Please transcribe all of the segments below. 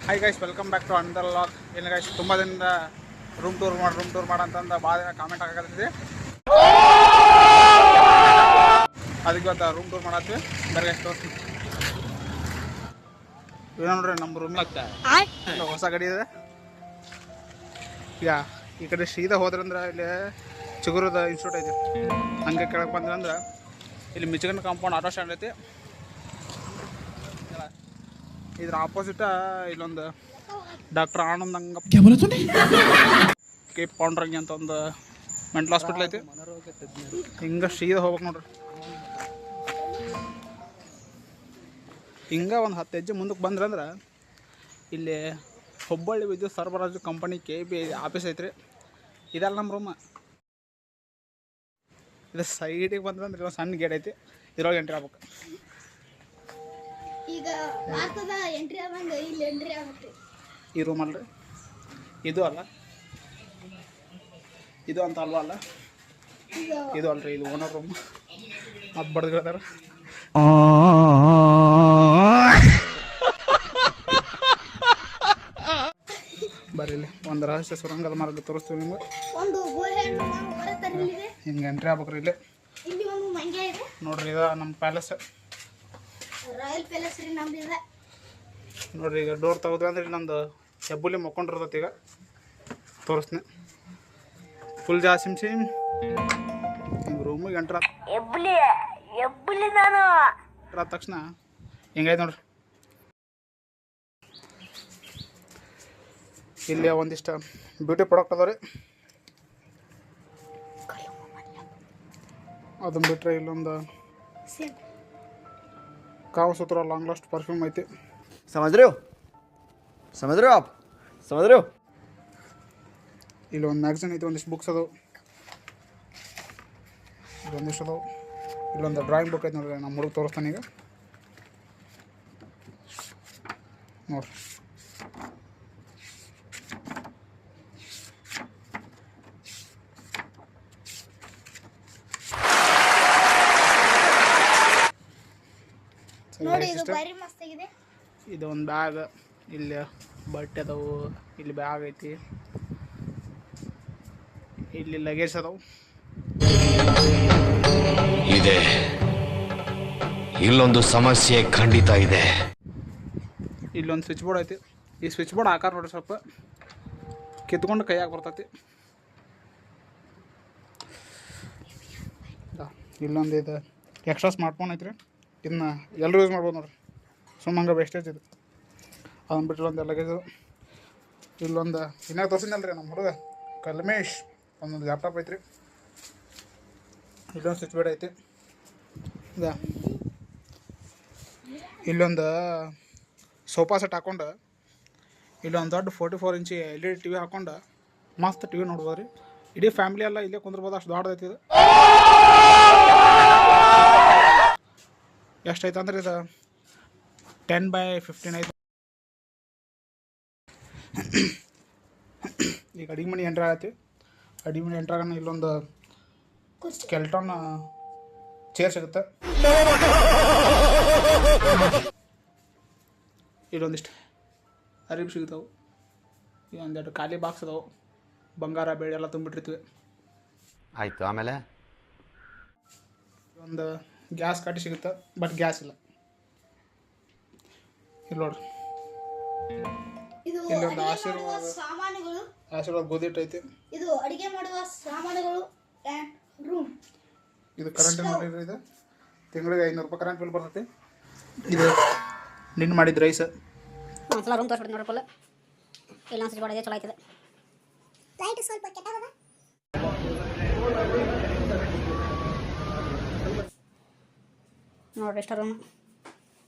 Hi guys, welcome back to under lock. ಏನು guys, ತುಂಬ ದಿನದ ರೂಮ್ ಟೂರ್ ಮಾಡಂತಂದು ಭಾಳ ದಿನ ಕಾಮೆಂಟ್ ಆಗತ್ತಿದೆ. ಅದಕ್ಕೆ ಇವತ್ತು ರೂಮ್ ಟೂರ್ ಮಾಡತ್ತೀವಿ. ಬೇರೆ ಗೈಸ್ ತೋರಿಸ್ತೀವಿ. ಏನೋ ನೋಡ್ರಿ, ನಮ್ಮ ರೂಮ್ ಹೊಸ ಗಡಿ ಇದೆ. ಈಗ ಈ ಕಡೆ ಸೀದಾ ಹೋದ್ರಂದ್ರೆ ಇಲ್ಲಿ ಚಿಗುರದ ಇನ್ಸ್ಟಿಟ್ಯೂಟ್ ಐತಿ. ಹಂಗೆ ಕೆಳಗೆ ಬಂದ್ರಂದ್ರೆ ಇಲ್ಲಿ ಮಿಚಿಗನ್ ಕಾಂಪೌಂಡ್ ಆಟೋ ಸ್ಟ್ಯಾಂಡ್ ಐತಿ. ಇದ್ರ ಆಪೋಸಿಟ್ ಇಲ್ಲೊಂದು ಡಾಕ್ಟರ್ ಆನಂದ್ ಅಂಗಪ್ಪ ಕೆ ಪೌಂಡ್ರಂಗಿ ಅಂತ ಒಂದು ಮೆಂಟಲ್ ಹಾಸ್ಪಿಟ್ಲ್ ಐತಿ. ಹಿಂಗೆ ಸೀದಾ ಹೋಗ್ಬೇಕು ನೋಡ್ರಿ. ಹಿಂಗೆ ಒಂದು 10 ಹೆಜ್ಜೆ ಮುಂದಕ್ಕೆ ಬಂದ್ರಂದ್ರೆ ಇಲ್ಲಿ ಹುಬ್ಬಳ್ಳಿ ವಿದ್ಯುತ್ ಸರಬರಾಜು ಕಂಪನಿ KP ಆಫೀಸ್ ಐತ್ರಿ. ಇದೆಲ್ಲ ನಮ್ಮ ರೂಮ್. ಇದು ಸೈಡಿಗೆ ಬಂದ್ರಂದ್ರೆ ಒಂದು ಸಣ್ಣ ಗೇಟ್ ಐತಿ. ಇದ್ರೊಳಗೆ ಎಂಟ್ರಿ ಆಗ್ಬೇಕು. ಈಗ ಭಾರತದ ಎಂಟ್ರಿ ಆದಂಗ ಇಲ್ಲಿ ಎಂಟ್ರಿ ಆಗುತ್ತೆ. ಈ ರೂಮ್ ಅಲ್ರಿ, ಇದು ಅಲ್ಲ, ಇದು ಅಂತ ಅಲ್ವಾ ಅಲ್ಲ, ಇದು ಅಲ್ರಿ, ಇದು ಓನರ್ ರೂಮ್. ಅದು ಬಡ್ದಿರ್ತಾರ. ಬರೀಲಿ ಒಂದು ರಹಸ್ಯ ಸುರಂಗದ ಮಾರ್ಗ ತೋರಿಸ್ತೀವಿ ನಿಮ್ಗೆ. ಒಂದು ಗೋಹೆಣ್ಣು ಹಿಂಗೆ ಎಂಟ್ರಿ ಆಗ್ಬೇಕ್ರಿ. ಇಲ್ಲಿ ಒಂದು ಮಂಗ್ಯ ಇದೆ ನೋಡ್ರಿ. ಇದು ನಮ್ಮ ಪ್ಯಾಲೇಸ್, ರಾಯಲ್ ಪ್ಯಾಲೇಸ್ ರೀ ನಮ್ದು ಇದೆ ನೋಡ್ರಿ. ಈಗ ಡೋರ್ ತೆಗೆದ್ವಿ ಅಂದ್ರೆ ನಮ್ದು ಹೆಬ್ಬುಲಿ ಮಕ್ಕೊಂಡಿರ್ತೈತಿ. ಈಗ ತೋರಿಸ್ತೀನಿ. ಫುಲ್ ಜಾಸಿಮ್ಸಿ ಹಿಂಗೆ ರೂಮಿಗೆ ಎಂಟ್ರ ಆದ ತಕ್ಷಣ ಹಿಂಗೈತೆ ನೋಡ್ರಿ. ಇಲ್ಲಿ ಒಂದಿಷ್ಟು ಬ್ಯೂಟಿ ಪ್ರಾಡಕ್ಟ್ ಅದಾವ ರೀ. ಅದನ್ನ ಬಿಟ್ಟರೆ ಇಲ್ಲೊಂದು ಕಾಮಸೂತ್ರ ಲಾಂಗ್ ಲಾಸ್ಟ್ ಪರ್ಫ್ಯೂಮ್ ಐತಿ. समझ रहे हो आप समझ रहे हो. ಇಲ್ಲಿ ಒಂದು ಮ್ಯಾಗ್ಝಿನ್ ಐತಿ, ಒಂದಿಷ್ಟು ಬುಕ್ಸ್ ಅದಾವೆ, ಇಲ್ಲೊಂದಿಷ್ಟು ಅದಾವೆ. ಇಲ್ಲೊಂದು ಡ್ರಾಯಿಂಗ್ ಬುಕ್ ಐತಿ ನೋಡ್ರಿ. ನಮ್ಮ ಹುಡುಗ ತೋರಿಸ್ತಾನೆ ಈಗ ನೋಡ್ರಿ. ನೋಡಿ, ಇದು ಬಾರಿ ಮಸ್ತ್ ಆಗಿದೆ. ಇದು ಒಂದು ಬ್ಯಾಗ್, ಇಲ್ಲಿ ಬಟ್ಟೆ ಅದಾವು, ಇಲ್ಲಿ ಬ್ಯಾಗ್ ಐತಿ, ಇಲ್ಲಿ ಲಗೇಜ್ ಅದಾವು. ಇದೆ ಇಲ್ಲೊಂದು ಸಮಸ್ಯೆ ಖಂಡಿತ ಇದೆ. ಇಲ್ಲೊಂದು ಸ್ವಿಚ್ ಬೋರ್ಡ್ ಐತಿ. ಈ ಸ್ವಿಚ್ ಬೋರ್ಡ್ ಆಕಾರ ನೋಡ್ರಿ, ಸ್ವಲ್ಪ ಕಿತ್ಕೊಂಡು ಕೈಯಾಗಿ ಬರ್ತೈತಿ. ಇಲ್ಲೊಂದು ಇದು ಎಕ್ಸ್ಟ್ರಾ ಸ್ಮಾರ್ಟ್ಫೋನ್ ಐತ್ರಿ. ಇದನ್ನ ಎಲ್ಲರೂ ಯೂಸ್ ಮಾಡ್ಬೋದು ನೋಡ್ರಿ. ಸುಮ್ಮಂಗೆ ವೇಸ್ಟೇಜ್ ಇದು. ಅದನ್ನು ಬಿಟ್ಟು ಒಂದು ಲಗೇಜ್. ಇಲ್ಲೊಂದು ಇನ್ನಾಗ ತೋರಿಸಿದ್ನಲ್ರಿ ನಮ್ಮ ಹುಡುಗ ಕಲ್ಮೇಶ್, ಒಂದೊಂದು ಲ್ಯಾಪ್ಟಾಪ್ ಐತ್ರಿ. ಇಲ್ಲೊಂದು ಸ್ವಿಚ್ ಬೋರ್ಡ್ ಐತಿ. ಇಲ್ಲೊಂದು ಸೋಫಾ ಸೆಟ್ ಹಾಕೊಂಡು ಇಲ್ಲೊಂದು ದೊಡ್ಡ 44 ಇಂಚ್ LED TV ಹಾಕೊಂಡು ಮಸ್ತ್ TV ನೋಡ್ಬೋದು ರೀ. ಇಡೀ ಫ್ಯಾಮಿಲಿ ಎಲ್ಲ ಇಲ್ಲೇ ಕುಂದ್ರಬೋದು, ಅಷ್ಟು ದೊಡ್ಡದೈತಿ ಇದು. ಎಷ್ಟೈತೆ ಅಂದ್ರೆ ಇದು 10x15 ಐತೆ. ಈಗ ಅಡಿಗೆ ಮನೆ ಎಂಟ್ರ್ ಆಗತ್ತೆ. ಅಡಿಗೆ ಮನೆ ಎಂಟ್ರ್ ಆಗೋಣ ಇಲ್ಲೊಂದು ಸ್ಕೆಲ್ಟನ್ ಚೇರ್ ಸಿಗುತ್ತೆ. ಇಲ್ಲೊಂದಿಷ್ಟು ಅರಿವು ಸಿಗ್ತಾವೆ. ಇದೊಂದೆರಡು ಖಾಲಿ ಬಾಕ್ಸ್ ಅದಾವೆ. ಬಂಗಾರ ಬೆಳ್ಳಿ ಎಲ್ಲ ತುಂಬಿಟ್ಟಿರ್ತೀವಿ. ಆಯ್ತು, ಆಮೇಲೆ ಒಂದು ಗ್ಯಾಸ್ ಕಾಟಿ ಸಿಗುತ್ತೆ, ಬಟ್ ಗ್ಯಾಸ್ ಇಲ್ಲ. ಇಲ್ಲಿ ನೋಡ್ರಿ, ಇದು ಇಲ್ಲೊಂದು ಸಾಮಾನುಗಳು, ಆಶೀರ್ವಾದ ಗೋಧಿ ಹಿಟ್ಟು ಐತಿ. ಇದು ಅಡಿಗೆ ಮಾಡುವ ಸಾಮಾನುಗಳು ರೂಮ್. ಇದು ಕರೆಂಟ್ ಮಾಡಿರಿ. ಇದು ತಿಂಗಳಿಗೆ 500 ರೂಪಾಯಿ ಕರೆಂಟ್ ಬಿಲ್ ಬರ್ತೈತಿ. ಇದು ನಿನ್ನ ಮಾಡಿದ ರೈಸ್. ಒಂದ್ಸಲ ರೂಮ್ ತೋರಿಸ್ಬಿಟ್ಟು ನೋಡ್ರಿ. ಫುಲ್ ಇಲ್ಲೊಂದು ಸ್ವಿಚ್ ಬೋರ್ಡ್ ಇದೆ, ಚಲೋ ಆಯ್ತದೆ. ಲೈಟ್ ಸ್ವಲ್ಪ ಕೆಟ್ಟಾಗದ. ನೋಡ್ರಿ ಇಷ್ಟ ರೂಮ್.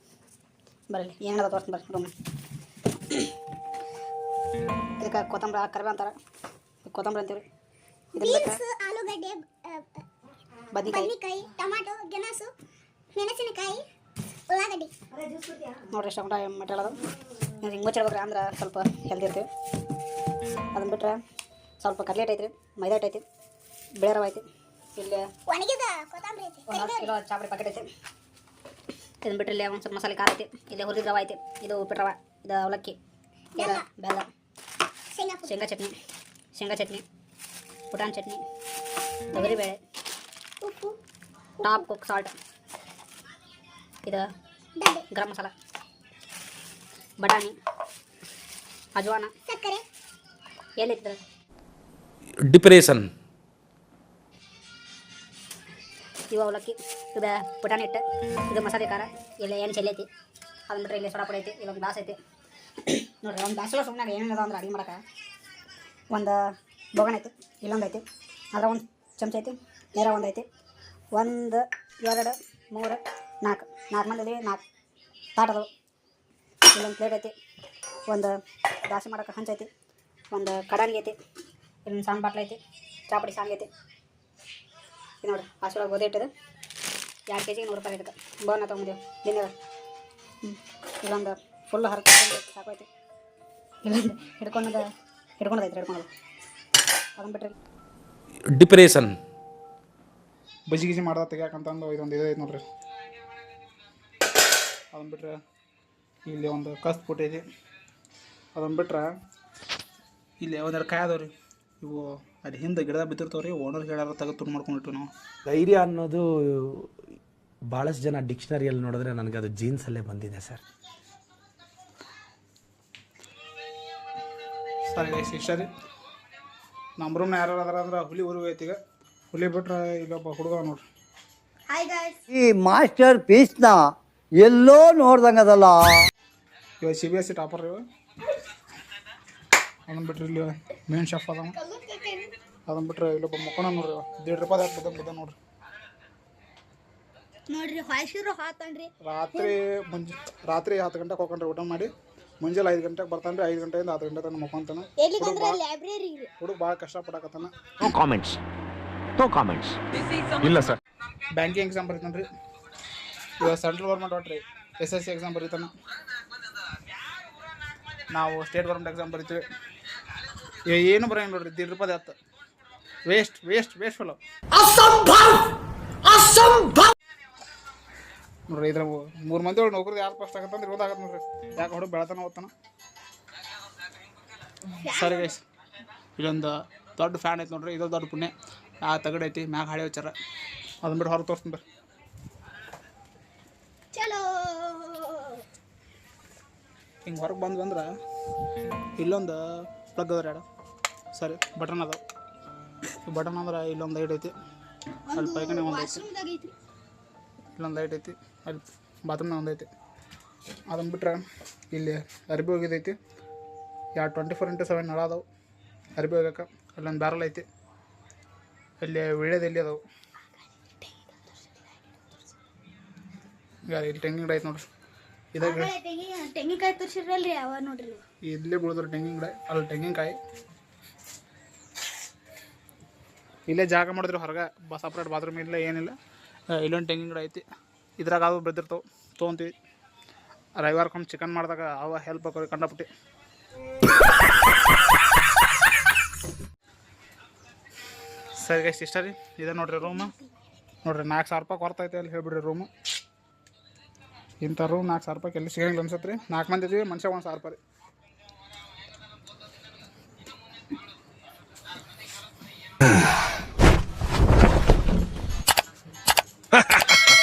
ಬರಲಿ ಏನಾದ ತೋರಿಸ್ತೀನಿ ಬರ್ರಿ ರೂಮ್. ಇದಕ್ಕೆ ಕೊತ್ತಂಬರಿ ಕರಿಬೇವು ಅಂತಾರೆ, ಕೊತ್ತಂಬರಿ ಅಂತೀವಿ. ಆಲೂಗಡ್ಡೆ, ಬದ್ನಿಕಾಯಿ, ಟೊಮಾಟೊ, ಗೆಣಸು, ಮೆಣಸಿನಕಾಯಿ, ಉಳ್ಳಾಗಡ್ಡಿ. ನೋಡ್ರಿ ಇಷ್ಟ ಮೆಟೀರಿಯಲ್ ಅದು. ನೀವು ಹಿಂಗೆ ಮುಚ್ಚಿಡ್ಬೇಕ್ರಿ, ಅಂದ್ರೆ ಸ್ವಲ್ಪ ಹೆಲ್ದಿ ಇರ್ತೀವಿ. ಅದನ್ನು ಬಿಟ್ಟರೆ ಸ್ವಲ್ಪ ಕಡ್ಲೆಟ್ ಐತ್ರಿ, ಮೈದಾ ಹಿಟ್ಟು ಐತಿ, ಬೇಳೆ ರವೆ ಐತಿ. ಇಲ್ಲಿ ಒಣಗಿದ ಕೊತ್ತಂಬರಿ ಐತಿ, 1 ಕಿಲೋ ಚಾಪುಡಿ ಪ್ಯಾಕೆಟ್ ಐತಿ. ಇದನ್ನು ಬಿಟ್ಟರೆ ಇಲ್ಲಿ ಒಂದು ಸ್ವಲ್ಪ ಮಸಾಲೆ ಖಾರ ಐತಿ. ಇಲ್ಲಿ ಹುರಿದ ರವೆ ಐತಿ, ಇದು ಉಪ್ಪಿಟ್ಟು ರವೆ, ಇದು ಅವಲಕ್ಕಿ, ಇದರ ಬೆಲ್ಲ, ಶೇಂಗಾ ಪುಡಿ, ಶೇಂಗಾ ಚಟ್ನಿ, ಪುಟಾಣಿ ಚಟ್ನಿ, ತೊಗರಿಬೇಳೆ, ಉಪ್ಪು, ಟಾಪ್ ಕುಕ್ ಸಾಲ್ಟ್, ಇದು ದಂಡೆ, ಗರಂ ಮಸಾಲ, ಬಟಾಣಿ, ಅಜ್ವಾನ, ಸಕ್ಕರೆ, ಎಲ್ಲಿತ್ತು ಡಿಪ್ರೆಷನ್. ಇವು ಅವಲಕ್ಕಿ, ಇದು ಪುಟಾಣಿ ಹಿಟ್ಟು, ಇದು ಮಸಾಲೆ ಖಾರ, ಇಲ್ಲಿ ಏನು ಚೆಲ್ಲಿ ಐತಿ, ಅದನ್ನ ಬಿಟ್ಟರೆ ಇಲ್ಲಿ ಸೋಡಾ ಪುಡಿ ಐತಿ, ಇಲ್ಲೊಂದು ಗ್ಲಾಸ್ ಐತಿ. ನೋಡಿರಿ ಒಂದು ಗ್ಲಾಸಲ್ಲ ಸುಮ್ಮನೆ ಏನೇನದ ಅಂದ್ರೆ ಅಡುಗೆ ಮಾಡೋಕೆ ಒಂದು ಬೋಗಣ್ ಐತಿ, ಇಲ್ಲೊಂದು ಐತಿ, ಅದ್ರ ಒಂದು ಚಮಚ ಐತಿ, ನೇರ ಒಂದು ಐತಿ, 1 2 3 4 ಮಂದಿ 4 ತಾಟದವು. ಇಲ್ಲೊಂದು ಪ್ಲೇಟ್ ಐತಿ, ಒಂದು ದಾಸಿ ಮಾಡೋಕೆ ಹಂಚ್ ಐತಿ, ಒಂದು ಕಡಾನಿ ಐತಿ, ಇಲ್ಲೊಂದು ಸಣ್ಣ ಬಾಟ್ಲ್ ಐತಿ, ಚಾಪುಡಿ ಸಾಂಗ್ ಐತಿ. ಇದು ನೋಡಿರಿ ಹಸಿಳಗೆ ಗೋಧಿ ಇಟ್ಟಿದೆ, 2 kg 100 ರೂಪಾಯಿ ಇದಕ್ಕೆ ಬೋನ ತೊಗೊಂಡಿದ್ದೀವಿ ದಿನದ. ಇಲ್ಲೊಂದು ಫುಲ್ ಸಾಕೈತಿ, ಇಲ್ಲೊಂದು ಹಿಡ್ಕೊಂಡೈತಿ ಅದನ್ನು ಬಿಟ್ಟರೆ ಡಿಪ್ರೆಷನ್. ಬಜ್ಜಿ ಗಿಜಿ ಮಾಡ್ದ ತೆಗಿಯಾಕಂತಂದು ಇದೊಂದು ಇದು ಐತೆ ನೋಡ್ರಿ. ಅದನ್ನು ಬಿಟ್ರೆ ಇಲ್ಲಿ ಒಂದು ಕಸ್ತ್ ಪುಟ್ಟೈತಿ. ಅದನ್ನು ಬಿಟ್ರೆ ಇಲ್ಲಿ ಒಂದೆರಡು ಕಾಯಿ ಅದಾವ ರೀ, ಇವು ಅದು ಹಿಂದೆ ಗಿಡದಾಗ ಬಿದ್ದಿರ್ತಾವೆ ರೀ, ಓನರ್ ಹೇಳಾರ ತೆಗೆದು ತುರ್ದು ಮಾಡ್ಕೊಂಡಿಟ್ಟು ನಾವು. ಧೈರ್ಯ ಅನ್ನೋದು ಭಾಳಷ್ಟು ಜನ ಡಿಕ್ಷನರಿಯಲ್ಲಿ ನೋಡಿದ್ರೆ ನನಗೆ ಅದು ಜೀನ್ಸಲ್ಲೇ ಬಂದಿದೆ ಸರ್. ಸರಿ ಗೈಸ್, ಇಷ್ಟ ರೀ. ನಮ್ಮ ರೂಮ್ನ ಯಾರು ಅದಾರ ಅಂದ್ರೆ ಹುಲಿ ಊರಿಗೆ ಐತಿ. ಈಗ ಹುಲಿ ಬಿಟ್ರೆ ಇಲ್ಲೊಬ್ಬ ಹುಡುಗ ನೋಡ್ರಿ. ಹಾಯ್ ಗಾಯ್ಸ್, ಈ ಮಾಸ್ಟರ್ ಪೀಸ್ನ ಎಲ್ಲೋ ನೋಡ್ದಂಗದಲ್ಲ. ಇವಾಗ CBSE ಟಾಪರ್ ಇವ. ಅದನ್ನು ಬಿಟ್ರೆ ಇಲ್ಲಿ ಮೇನ್ ಶೆಫ್ ಅದಾವ. ಅದನ್ನು ಬಿಟ್ರೆ ಇಲ್ಲೊಬ್ಬ ಮಕ್ಕಳ ನೋಡ್ರಿ, 1.5 ರೂಪಾಯಿ ಬಿದ್ದ ನೋಡ್ರಿ. ನೋಡ್ರಿ ಹೊಯ್ಸಿರು ಹಾತನ್ರಿ. ರಾತ್ರಿ 10 ಗಂಟೆಗೆ ಹೋಗ್ಕೊಂಡ್ರಿ ಊಟ ಮಾಡಿ, ಮುಂಜಾನೆ 5 ಗಂಟೆಗೆ ಬರ್ತಾನೆ ರೀ. 5 ಗಂಟೆಯಿಂದ 10 ಗಂಟೆ ತನಕ ಮಕ್ಕೊಂತಾನೆ. ಎಲ್ಲಿಗಂದ್ರೆ ಲೈಬ್ರರಿ ರೀ. ಹುಡುಗ ಭಾಳ ಕಷ್ಟಪಡಕತ್ತಾನ. ನೋ ಕಾಮೆಂಟ್ಸ್ ಇಲ್ಲ ಸರ್. ಬ್ಯಾಂಕಿಂಗ್ ಎಕ್ಸಾಮ್ ಬರೀತಾನೆ ರೀ. ಇವಾಗ ಸೆಂಟ್ರಲ್ ಗೌರ್ಮೆಂಟ್ ಒಟ್ರಿ SSC ಎಕ್ಸಾಮ್ ಬರೀತಾನೆ. ನಾವು ಸ್ಟೇಟ್ ಗೌರ್ಮೆಂಟ್ ಎಕ್ಸಾಮ್ ಬರೀತೀವಿ. ಏನು ಬರೋಂಗಿಲ್ಲ ನೋಡ್ರಿ, 1.5 ರೂಪಾಯಿ ಹತ್ತು. ವೇಸ್ಟ್ ಫೆಲೋ ನೋಡ್ರಿ. ಇದ್ರ 3 ಮಂದಿ ಒಳಗೆ ನೌಕರಿ ಯಾರು ಫಸ್ಟ್ ಆಗತ್ತಂದ್ರೆ ಇರೋದಾಗತ್ತೆ ನೋಡ್ರಿ. ಯಾಕೆ ಹುಡುಗ ಬೆಳತಾನ ಓದ್ತಾನ. ಸರಿ ಗೈಸ್, ಇಲ್ಲೊಂದು ದೊಡ್ಡ ಫ್ಯಾನ್ ಐತೆ ನೋಡ್ರಿ, ಇದು ದೊಡ್ಡ ಪುಣ್ಯ. ಆ ತಗಡೈತಿ ಮ್ಯಾಗ ಹಾಳೆ ಹಚ್ಚಾರ. ಅದನ್ನ ಬಿಟ್ಟು ಹೊರಗೆ ತೋರಿಸ್ತೀನಿ ಬರ್ರಿ. ಚಲೋ ಹಿಂಗೆ ಹೊರಗೆ ಬಂದ್ರೆ ಇಲ್ಲೊಂದು ಪ್ಲಗ್ ಅದ 2 ಸರಿ ಬಟನ್ ಅದಾವ. ಬಟನ್ ಅಂದ್ರೆ ಇಲ್ಲೊಂದು ಲೈಟ್ ಐತಿ, ಅಲ್ಲಿ ಪೈಕನೆ ಒಂದು ಐತಿ, ಇಲ್ಲೊಂದು ಲೈಟ್ ಐತಿ, ಅಲ್ಲಿ ಬಾತ್ರೂಮ್ನ ಒಂದು ಐತಿ. ಅದನ್ನು ಬಿಟ್ರೆ ಇಲ್ಲಿ ಅರ್ಬಿ ಹೋಗಿದೈತಿ. 24x7 ನಳ ಅದಾವೆ ಅರ್ಬಿ ಹೋಗಕ್ಕೆ. ಅಲ್ಲೊಂದು ಬ್ಯಾರಲ್ ಐತಿ, ಅಲ್ಲಿ ವಿಳ್ಯದ ಎಲ್ಲಿ ಅದಾವೆ. ಇಲ್ಲಿ ತೆಂಗಿನ ಗಿಡ ಐತೆ ನೋಡ್ರಿ. ಇದಾಗ ತೆಂಗಿನಕಾಯಿ ತೋರಿಸಿರಲ್ರಿ ಅವ ನೋಡ್ರಿ. ಇಲ್ಲೇ ಬೀಳಿದ್ರು ತೆಂಗಿನ ಗಿಡ, ಅಲ್ಲಿ ತೆಂಗಿನಕಾಯಿ. ಇಲ್ಲೇ ಜಾಗ ಮಾಡಿದ್ರು ಹೊರಗೆ, ಸಪ್ರೇಟ್ ಬಾತ್ರೂಮ್ ಇಲ್ಲ ಏನಿಲ್ಲ. ಇಲ್ಲೊಂದು ತೆಂಗಿನ ಗಿಡ ಐತಿ, ಇದ್ರಾಗ ಅದು ಬೆಳೆದಿರ್ತಾವೆ, ತೊಗೊಂತೀವಿ. ರವಿವಾರಕ್ಕೊಮ್ಮೆ ಚಿಕನ್ ಮಾಡಿದಾಗ ಅವ ಹೆಲ್ಪ್ ಆಗೋರಿ ಕಂಡಪಟ್ಟಿ. ಸರಿ ಗೈಸ್, ಇಷ್ಟ ರೀ. ಇದೆ ನೋಡ್ರಿ ರೂಮ್. ನೋಡ್ರಿ 4,000 ರೂಪಾಯಿ ಕೊರ್ತೈತೆ ಅಲ್ಲಿ ಹೇಳ್ಬಿಡ್ರಿ ರೂಮು. ಇಂಥ ರೂಮ್ 4,000 ರೂಪಾಯಿ ಎಲ್ಲಿ ಸಿಗಂಗಿಲ್ಲ ಅನ್ಸತ್ತೆ ರೀ. 4 ಮಂದಿ ಇದೀವಿ, ಮನುಷ್ಯ 1,000 ರೂಪಾಯಿ ರೀ.